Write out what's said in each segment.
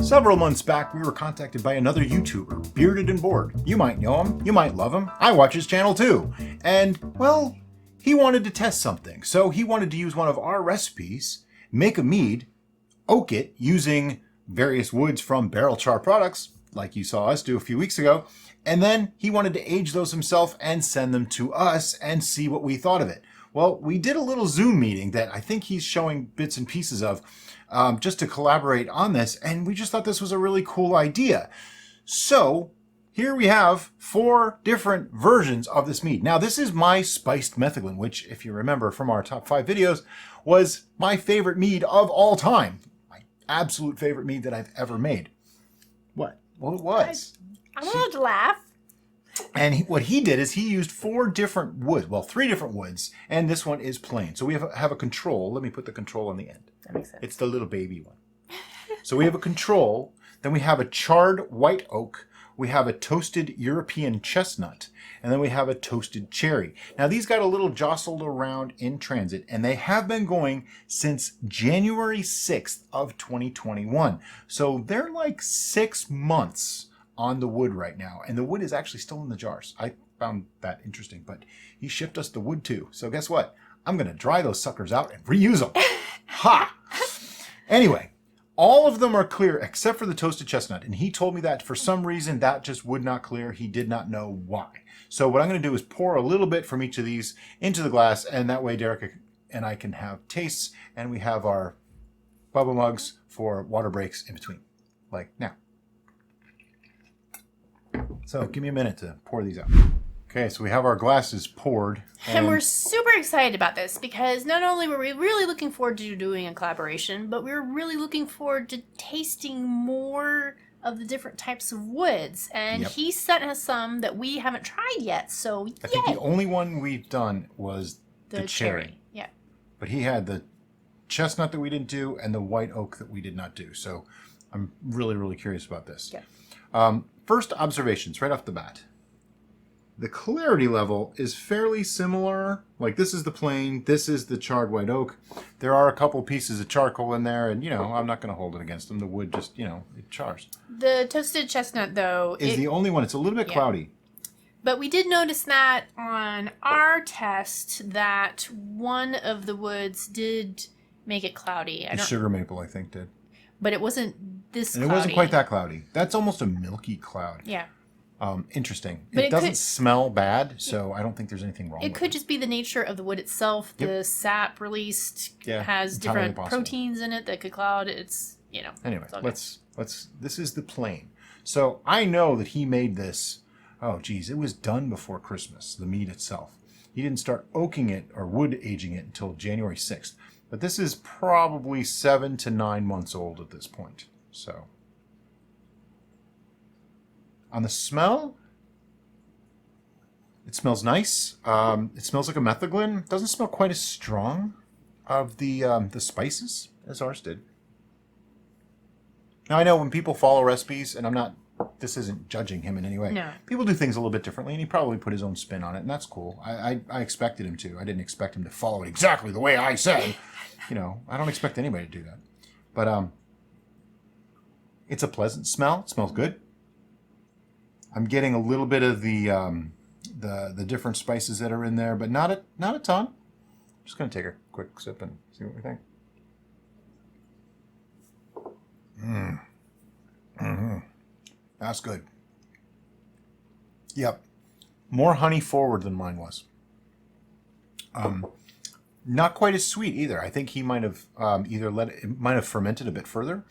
Several months back, we were contacted by another YouTuber, Bearded and Bored. You might know him, you might love him. I watch his channel too. And, well, he wanted to test something. So he wanted to use one of our recipes, make a mead, oak it using various woods from Barrel Char Products, like you saw us do a few weeks ago. And then he wanted to age those himself and send them to us and see what we thought of it. Well, we did a little Zoom meeting that I think he's showing bits and pieces of just to collaborate on this, and we just thought this was a really cool idea. So here we have 4 different versions of this mead. Now, this is my Spiced Metheglin, which, if you remember from our top 5 videos, was my favorite mead of all time. My absolute favorite mead that I've ever made. What? Well, it was. I'm allowed to laugh. And what he did is he used 4 different woods, well, 3 different woods, and this one is plain. So we have a control. Let me put the control on the end. That makes sense. It's the little baby one. So we have a control, then we have a charred white oak, we have a toasted European chestnut, and then we have a toasted cherry. Now these got a little jostled around in transit, and they have been going since January 6th of 2021. So they're like 6 months on the wood right now, and the wood is actually still in the jars. I found that interesting, but he shipped us the wood too. So guess what? I'm gonna dry those suckers out and reuse them. Ha! Anyway, all of them are clear except for the toasted chestnut, and he told me that for some reason that just would not clear. He did not know why. So what I'm gonna do is pour a little bit from each of these into the glass, and that way Derek and I can have tastes, and we have our bubble mugs for water breaks in between, like now. So give me a minute to pour these out. Okay, so we have our glasses poured. And we're super excited about this because not only were we really looking forward to doing a collaboration, but we were really looking forward to tasting more of the different types of woods. And he sent us some that we haven't tried yet, so I think the only one we've done was the cherry. Yeah. But he had the chestnut that we didn't do and the white oak that we did not do. So I'm really, really curious about this. Yeah. First observations right off the bat. The clarity level is fairly similar. Like this is the plain, this is the charred white oak. There are a couple pieces of charcoal in there, and I'm not going to hold it against them. The wood just, it chars. The toasted chestnut, though, is the only one. It's a little bit cloudy. But we did notice that on our test that one of the woods did make it cloudy. The sugar maple, I think, did. But it wasn't this cloudy. And it wasn't quite that cloudy. That's almost a milky cloud. Yeah. Interesting. But it doesn't smell bad, so I don't think there's anything wrong with it. It could just be the nature of the wood itself. The sap released has different proteins in it that could cloud. It's, Anyway, let's this is the plain. So I know that he made this, it was done before Christmas, the mead itself. He didn't start oaking it or wood aging it until January 6th. But this is probably 7 to 9 months old at this point. So on the smell, it smells nice. It smells like a metheglin. It doesn't smell quite as strong of the spices as ours did. Now I know when people follow recipes, and this isn't judging him in any way. No. People do things a little bit differently, and he probably put his own spin on it, and that's cool. I expected him to. I didn't expect him to follow it exactly the way I said. I don't expect anybody to do that. But it's a pleasant smell. It smells good. I'm getting a little bit of the different spices that are in there, but not a ton. I'm just going to take a quick sip and see what we think. That's good. Yep. More honey forward than mine was. Not quite as sweet either. I think he might have might have fermented a bit further,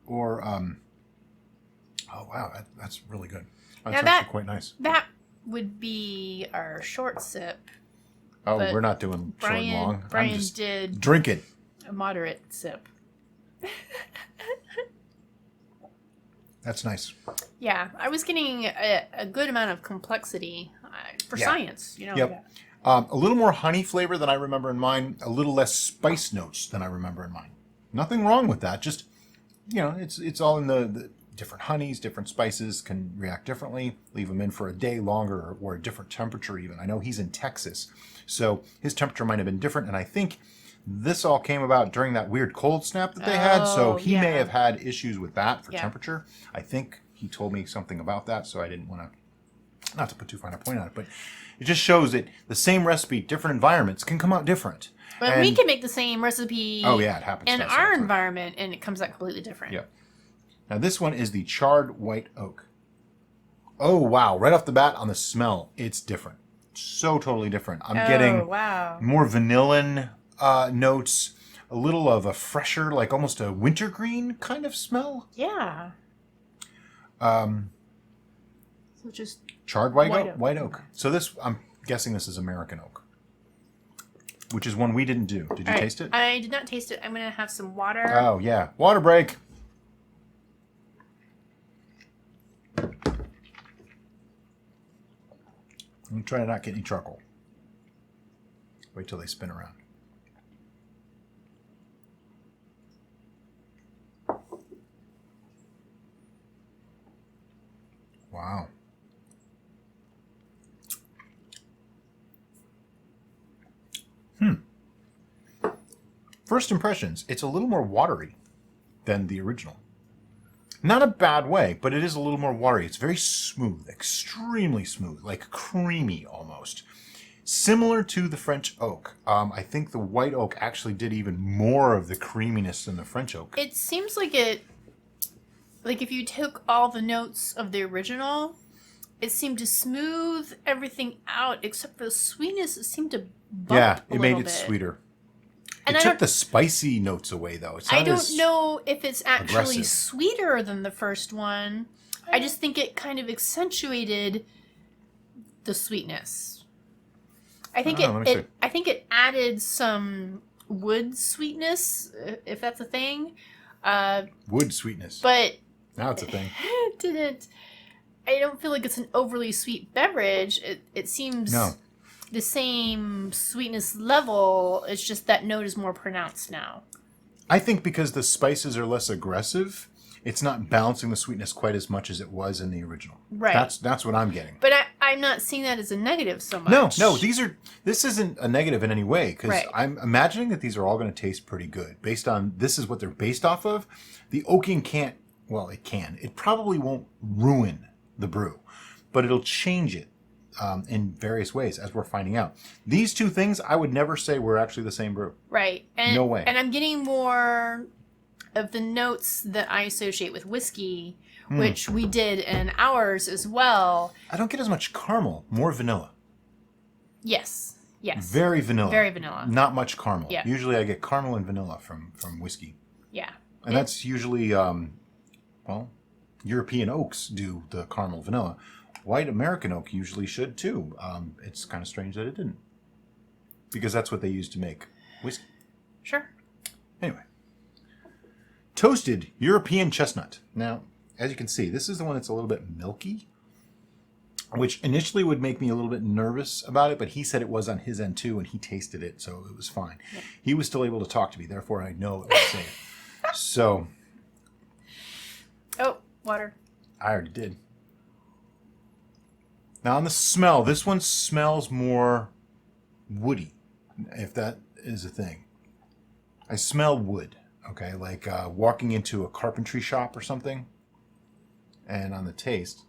or oh wow, that's really good. That's actually quite nice. That would be our short sip. Oh, we're not doing short and long. Brian did drink it. A moderate sip. That's nice. Yeah, I was getting a good amount of complexity for science. Yep. A little more honey flavor than I remember in mine. A little less spice notes than I remember in mine. Nothing wrong with that. Just it's all in the different honeys, different spices can react differently. Leave them in for a day longer or a different temperature even. I know he's in Texas, so his temperature might have been different, and I think This all came about during that weird cold snap that they had, so he may yeah. have had issues with that for Yeah. temperature. I think he told me something about that, so I didn't want to, not to put too fine a point on it, but it just shows that the same recipe, different environments can come out different. But we can make the same recipe it happens in to us our sometimes. environment, and it comes out completely different. Yeah. Now this one is the charred white oak. Oh, wow. Right off the bat on the smell, it's different. So totally different. I'm getting wow. more vanillin notes, a little of a fresher, like almost a wintergreen kind of smell. Yeah. So just charred white oak. So this, I'm guessing this is American oak, which is one we didn't do. Did you taste it? I did not taste it. I'm going to have some water. Oh, yeah. Water break. I'm trying to not get any charcoal. Wait till they spin around. Wow. First impressions, it's a little more watery than the original. Not a bad way, but it is a little more watery. It's very smooth, extremely smooth, like creamy almost. Similar to the French oak. I think the white oak actually did even more of the creaminess than the French oak. It seems like if you took all the notes of the original, it seemed to smooth everything out, except for the sweetness. It seemed to bump it made it sweeter. And it took the spicy notes away, though. I don't know if it's actually aggressive. sweeter than the first one. I just think it kind of accentuated the sweetness. I think it added some wood sweetness, if that's a thing. Wood sweetness. But now it's a thing. It didn't. I don't feel like it's an overly sweet beverage. It seems the same sweetness level. It's just that note is more pronounced now. I think because the spices are less aggressive, it's not balancing the sweetness quite as much as it was in the original. Right. That's what I'm getting. But I'm not seeing that as a negative so much. No, this isn't a negative in any way, because I'm imagining that these are all going to taste pretty good. Based on, this is what they're based off of. The oaking can't, well, it can. It probably won't ruin the brew, but it'll change it in various ways, as we're finding out. These two things, I would never say were actually the same brew. Right. And, no way. And I'm getting more of the notes that I associate with whiskey, which we did in ours as well. I don't get as much caramel, more vanilla. Yes. Very vanilla. Very vanilla. Not much caramel. Yeah. Usually I get caramel and vanilla from whiskey. Yeah. And that's usually, European oaks do the caramel vanilla. White American oak usually should too. It's kind of strange that it didn't. Because that's what they use to make whiskey. Sure. Anyway. Toasted European chestnut. Now, as you can see, this is the one that's a little bit milky, which initially would make me a little bit nervous about it, but he said it was on his end too, and he tasted it, so it was fine. Yeah. He was still able to talk to me, therefore I know it was safe. So. Oh, water. I already did. Now on the smell, this one smells more woody, if that is a thing. I smell wood, okay, like walking into a carpentry shop or something. And on the taste,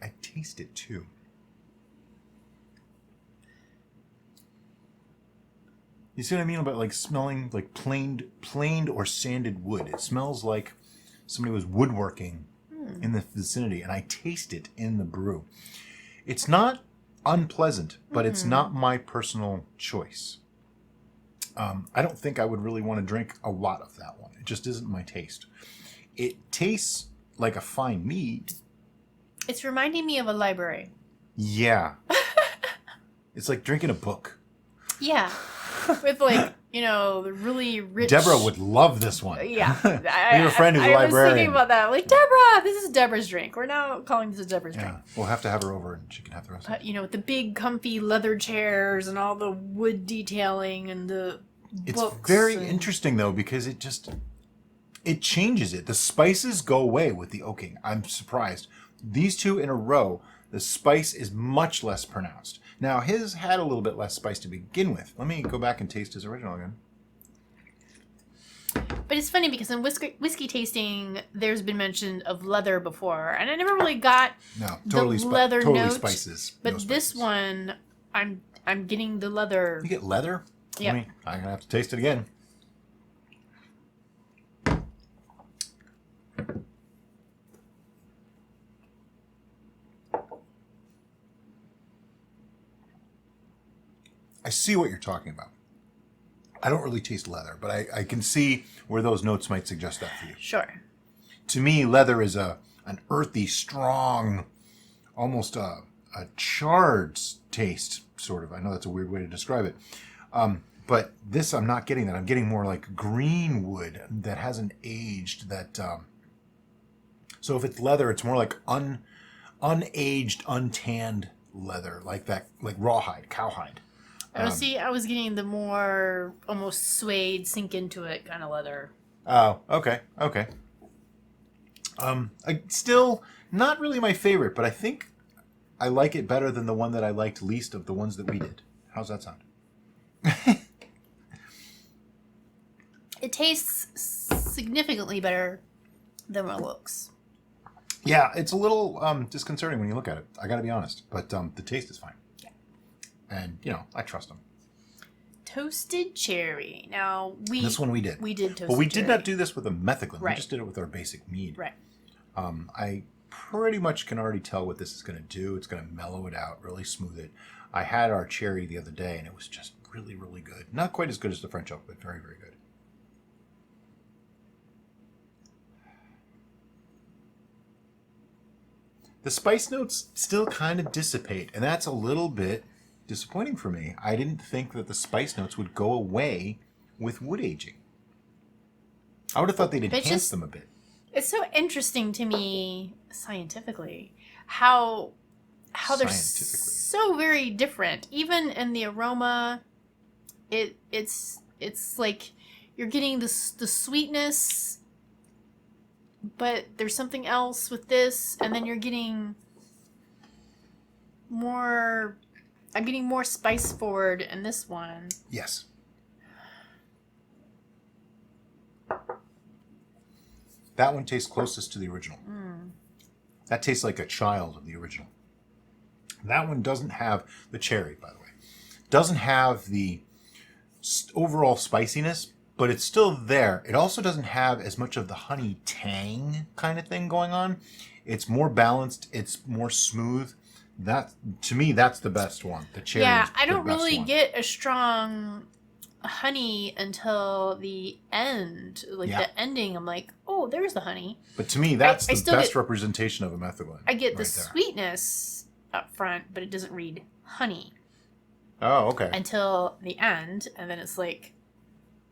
I taste it too. You see what I mean about like smelling like planed or sanded wood? It smells like somebody was woodworking in the vicinity, and I taste it in the brew. It's not unpleasant, but it's not my personal choice. I don't think I would really want to drink a lot of that one. It just isn't my taste. It tastes like a fine mead. It's reminding me of a library. Yeah. It's like drinking a book. Yeah. With like, the really rich... Deborah would love this one. Yeah. We have a friend who's a librarian. I was thinking about that. Like, Deborah! This is Deborah's drink. We're now calling this a Deborah's drink. We'll have to have her over and she can have the rest of it. With the big comfy leather chairs and all the wood detailing and the It's books. very interesting, though, because it changes it. The spices go away with the oaking. I'm surprised. These two in a row the spice is much less pronounced. Now, his had a little bit less spice to begin with. Let me go back and taste his original again. But it's funny because in whiskey tasting, there's been mention of leather before, and I never really got the leather note. Spices. But this one, I'm getting the leather. You get leather? Yeah. I'm gonna have to taste it again. I see what you're talking about. I don't really taste leather, but I can see where those notes might suggest that for you. Sure. To me, leather is an earthy, strong, almost a charred taste, sort of. I know that's a weird way to describe it. But this, I'm not getting that. I'm getting more like green wood that hasn't aged. So if it's leather, it's more like unaged, untanned leather, like rawhide, cowhide. I was getting the more almost suede, sink into it kind of leather. Oh, okay. Still not really my favorite, but I think I like it better than the one that I liked least of the ones that we did. How's that sound? It tastes significantly better than what it looks. Yeah, it's a little disconcerting when you look at it. I got to be honest, but the taste is fine. Yeah. And I trust them. Toasted cherry. Now this one we did. We did toasted but we cherry. did not do this with a metheglin. Right. We just did it with our basic mead. Right. I pretty much can already tell what this is going to do. It's going to mellow it out, really smooth it. I had our cherry the other day, and it was just really, really good. Not quite as good as the French oak, but very, very good. The spice notes still kind of dissipate, and that's a little bit disappointing for me. I didn't think that the spice notes would go away with wood aging. I would have thought they'd enhance them a bit. It's so interesting to me scientifically how they're so very different. Even in the aroma, it's like you're getting the sweetness, but there's something else with this, and then you're getting more. I'm getting more spice forward in this one. Yes. That one tastes closest to the original. That tastes like a child of the original. That one doesn't have the cherry, by the way. Doesn't have the overall spiciness, but it's still there. It also doesn't have as much of the honey tang kind of thing going on. It's more balanced. It's more smooth. That, to me, that's the best one. The cherry. Yeah, I don't really get a strong honey until the end. The ending, I'm like, oh, there's the honey. But to me, that's the best representation of a metheglin. I get the sweetness up front, but it doesn't read honey. Oh, okay. Until the end, and then it's like,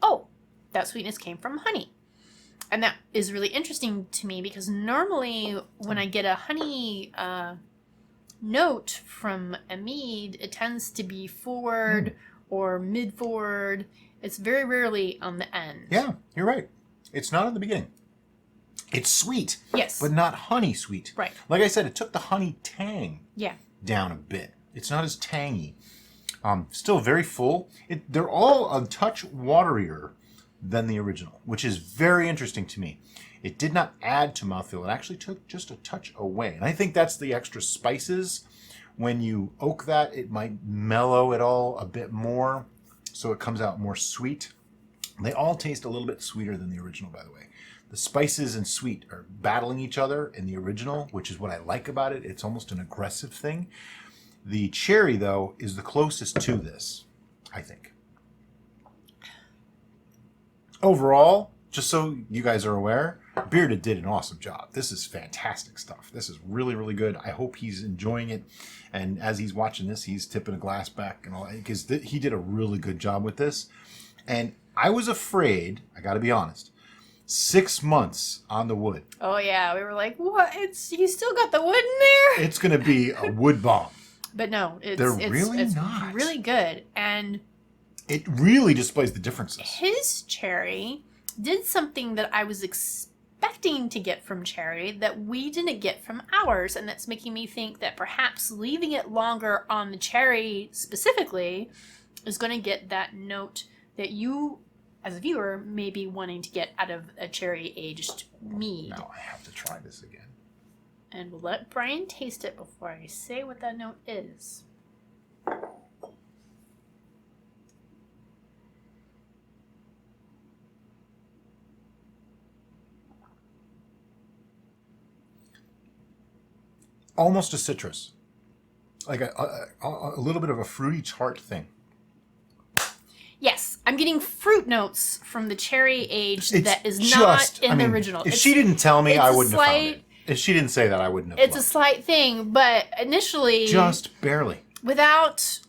oh, that sweetness came from honey. And that is really interesting to me because normally when I get a honey note from a mead, it tends to be forward or mid-forward. It's very rarely on the end. Yeah, you're right. It's not in the beginning. It's sweet. Yes. But not honey sweet. Right. Like I said, it took the honey tang down a bit. It's not as tangy. Still very full. They're all a touch waterier than the original, which is very interesting to me. It did not add to mouthfeel. It actually took just a touch away. And I think that's the extra spices. When you oak that, it might mellow it all a bit more, so it comes out more sweet. They all taste a little bit sweeter than the original, by the way. The spices and sweet are battling each other in the original, which is what I like about it. It's almost an aggressive thing. The cherry, though, is the closest to this, I think. Overall, just so you guys are aware, Bearded did an awesome job. This is fantastic stuff. This is really, really good. I hope he's enjoying it. And as he's watching this, he's tipping a glass back and all that, because he did a really good job with this. And I was afraid, I got to be honest, 6 months on the wood. Oh, yeah. We were like, what? He's still got the wood in there? It's going to be a wood bomb. But no, it's not. Really good. And it really displays the differences. His cherry did something that I was expecting expecting to get from cherry that we didn't get from ours. And that's making me think that perhaps leaving it longer on the cherry specifically is going to get that note that you, as a viewer, may be wanting to get out of a cherry aged mead. Now I have to try this again. And we'll let Brian taste it before I say what that note is. Almost a citrus. Like a little bit of a fruity tart thing. Yes, I'm getting fruit notes from the cherry aged It's that is just, not in the original. If she didn't tell me, I wouldn't have found slight- it. If she didn't say that, I wouldn't have It's a looked. slight thing, but initially, Just barely. without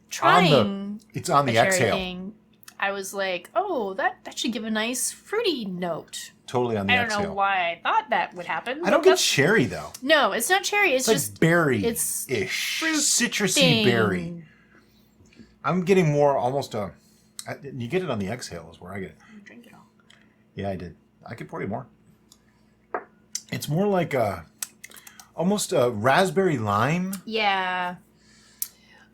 trying It's on the a cherry exhale. thing, I was like, oh, that should give a nice fruity note. Totally on the I don't exhale. know why I thought that would happen. I don't but get that's- cherry though. No, it's not cherry. It's It's just like berry-ish. it's fruit Citrusy thing. berry. I'm getting more almost a... You get it on the exhale is where I get it. Drink it all. Yeah, I did. I could pour you more. It's more like almost a raspberry lime. Yeah.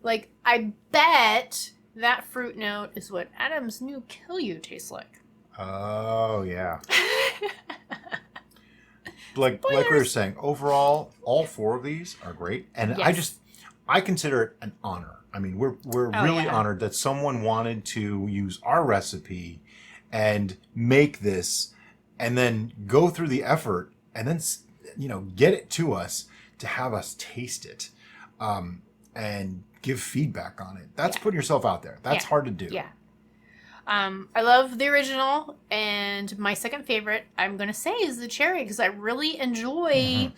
Like, I bet that fruit note is what Adam's new Kill You tastes like. Oh, yeah. like we were saying, overall, all four of these are great. And Yes. I consider it an honor. I mean, we're really yeah. honored that someone wanted to use our recipe and make this and then go through the effort and then, get it to us to have us taste it and give feedback on it. That's putting yourself out there. That's hard to do. Yeah. I love the original, and my second favorite, I'm going to say, is the cherry, because I really enjoy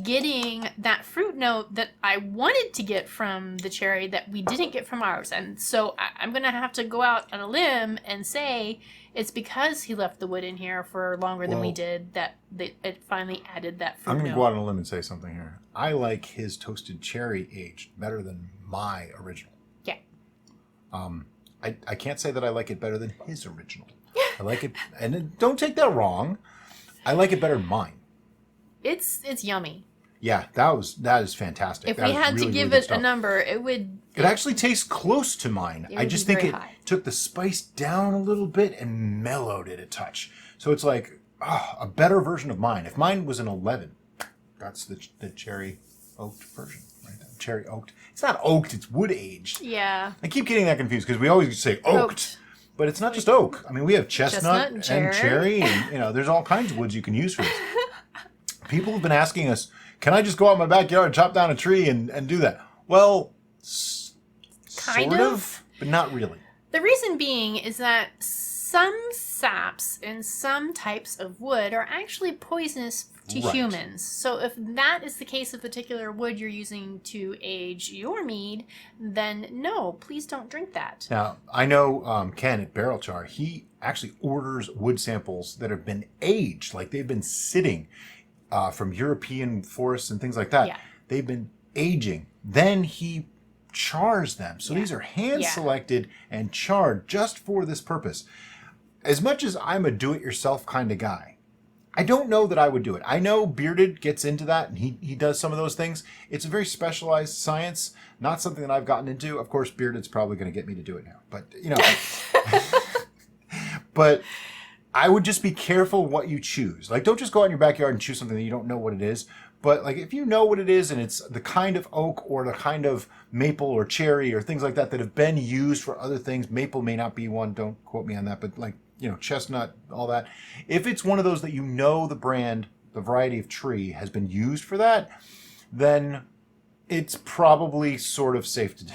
getting that fruit note that I wanted to get from the cherry that we didn't get from ours. And so I'm going to have to go out on a limb and say it's because he left the wood in here for longer than we did that it finally added that fruit I'm going note. to go out on a limb and say something here. I like his toasted cherry aged better than my original. Yeah. I can't say that I like it better than his original. I like it, and don't take that wrong. I like it better than mine. It's yummy. Yeah, that is fantastic. If That we is had really, to give really good it a stuff. number, it would... It actually tastes close to mine. It I would just be think very it high. took the spice down a little bit and mellowed it a touch. So it's like a better version of mine. If mine was an 11, that's the cherry oaked version. Right? Cherry oaked. It's not oaked, it's wood aged. Yeah. I keep getting that confused because we always say oaked. But it's not just oak. I mean, we have chestnut and cherry, and there's all kinds of woods you can use for this. People have been asking us, can I just go out in my backyard and chop down a tree and do that? Well, Kind sort of, but not really. The reason being is that some saps in some types of wood are actually poisonous to Right. humans. So if that is the case of particular wood you're using to age your mead, then no, please don't drink that. Now, I know Ken at Barrel Char, he actually orders wood samples that have been aged, like they've been sitting from European forests and things like that. Yeah. They've been aging. Then he chars them. So these are hand-selected and charred just for this purpose. As much as I'm a do-it-yourself kind of guy, I don't know that I would do it. I know Bearded gets into that, and he does some of those things. It's a very specialized science, not something that I've gotten into. Of course, Bearded's probably going to get me to do it now. But, but I would just be careful what you choose. Like, don't just go out in your backyard and choose something that you don't know what it is. But, like, if you know what it is and it's the kind of oak or the kind of maple or cherry or things like that that have been used for other things, maple may not be one, don't quote me on that, but, like, chestnut, all that. If it's one of those that the brand, the variety of tree has been used for that, then it's probably sort of safe to do.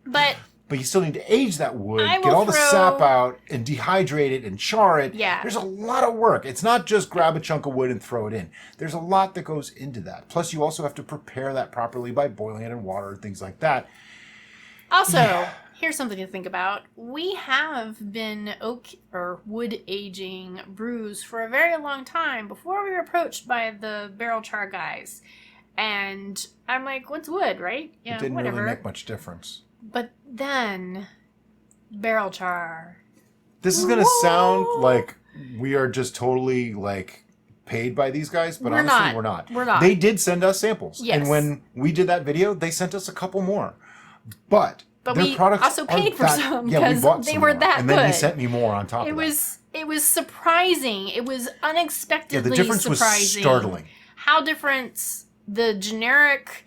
But you still need to age that wood, I get will all the throw- sap out, and dehydrate it and char it. Yeah. There's a lot of work. It's not just grab a chunk of wood and throw it in. There's a lot that goes into that. Plus, you also have to prepare that properly by boiling it in water and things like that. also, here's something to think about. We have been oak or wood aging brews for a very long time before we were approached by the Barrel Char guys. And I'm like, what's wood, right? Yeah, It didn't whatever. really make much difference. But then, Barrel Char. This is going to sound like we are just totally, like, paid by these guys, but We're honestly, not. we're not. We're not. They did send us samples. Yes. And when we did that video, they sent us a couple more. But their we products also paid for some yeah, we because bought they some were more. that and then he good. sent me more on top of that. It was surprising. It was unexpectedly the difference surprising. was startling. How different the generic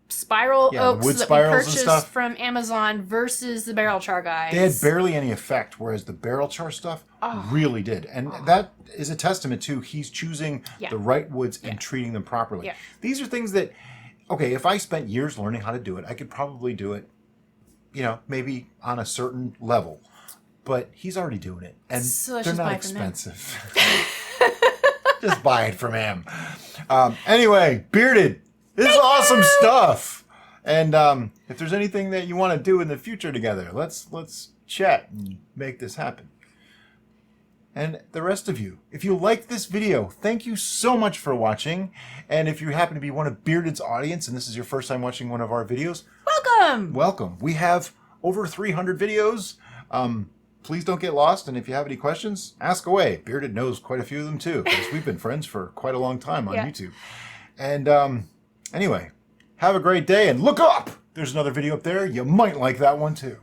spiral the oaks wood that we spirals and purchased stuff. from Amazon versus the Barrel Char guys. They had barely any effect, whereas the Barrel Char stuff really did. And that is a testament to he's choosing the right woods and treating them properly. Yeah. These are things that, okay, if I spent years learning how to do it, I could probably do it, you know, maybe on a certain level. But he's already doing it. And So let's they're just not buy it from him. expensive. Just buy it from him. Anyway, Bearded, this is awesome stuff. And if there's anything that you want to do in the future together, let's chat and make this happen. And the rest of you, if you liked this video, thank you so much for watching. And if you happen to be one of Bearded's audience and this is your first time watching one of our videos, welcome. We have over 300 videos. Please don't get lost, and if you have any questions, ask away. Bearded knows quite a few of them too, because we've been friends for quite a long time on YouTube. And anyway, have a great day, and look up! There's another video up there. You might like that one too.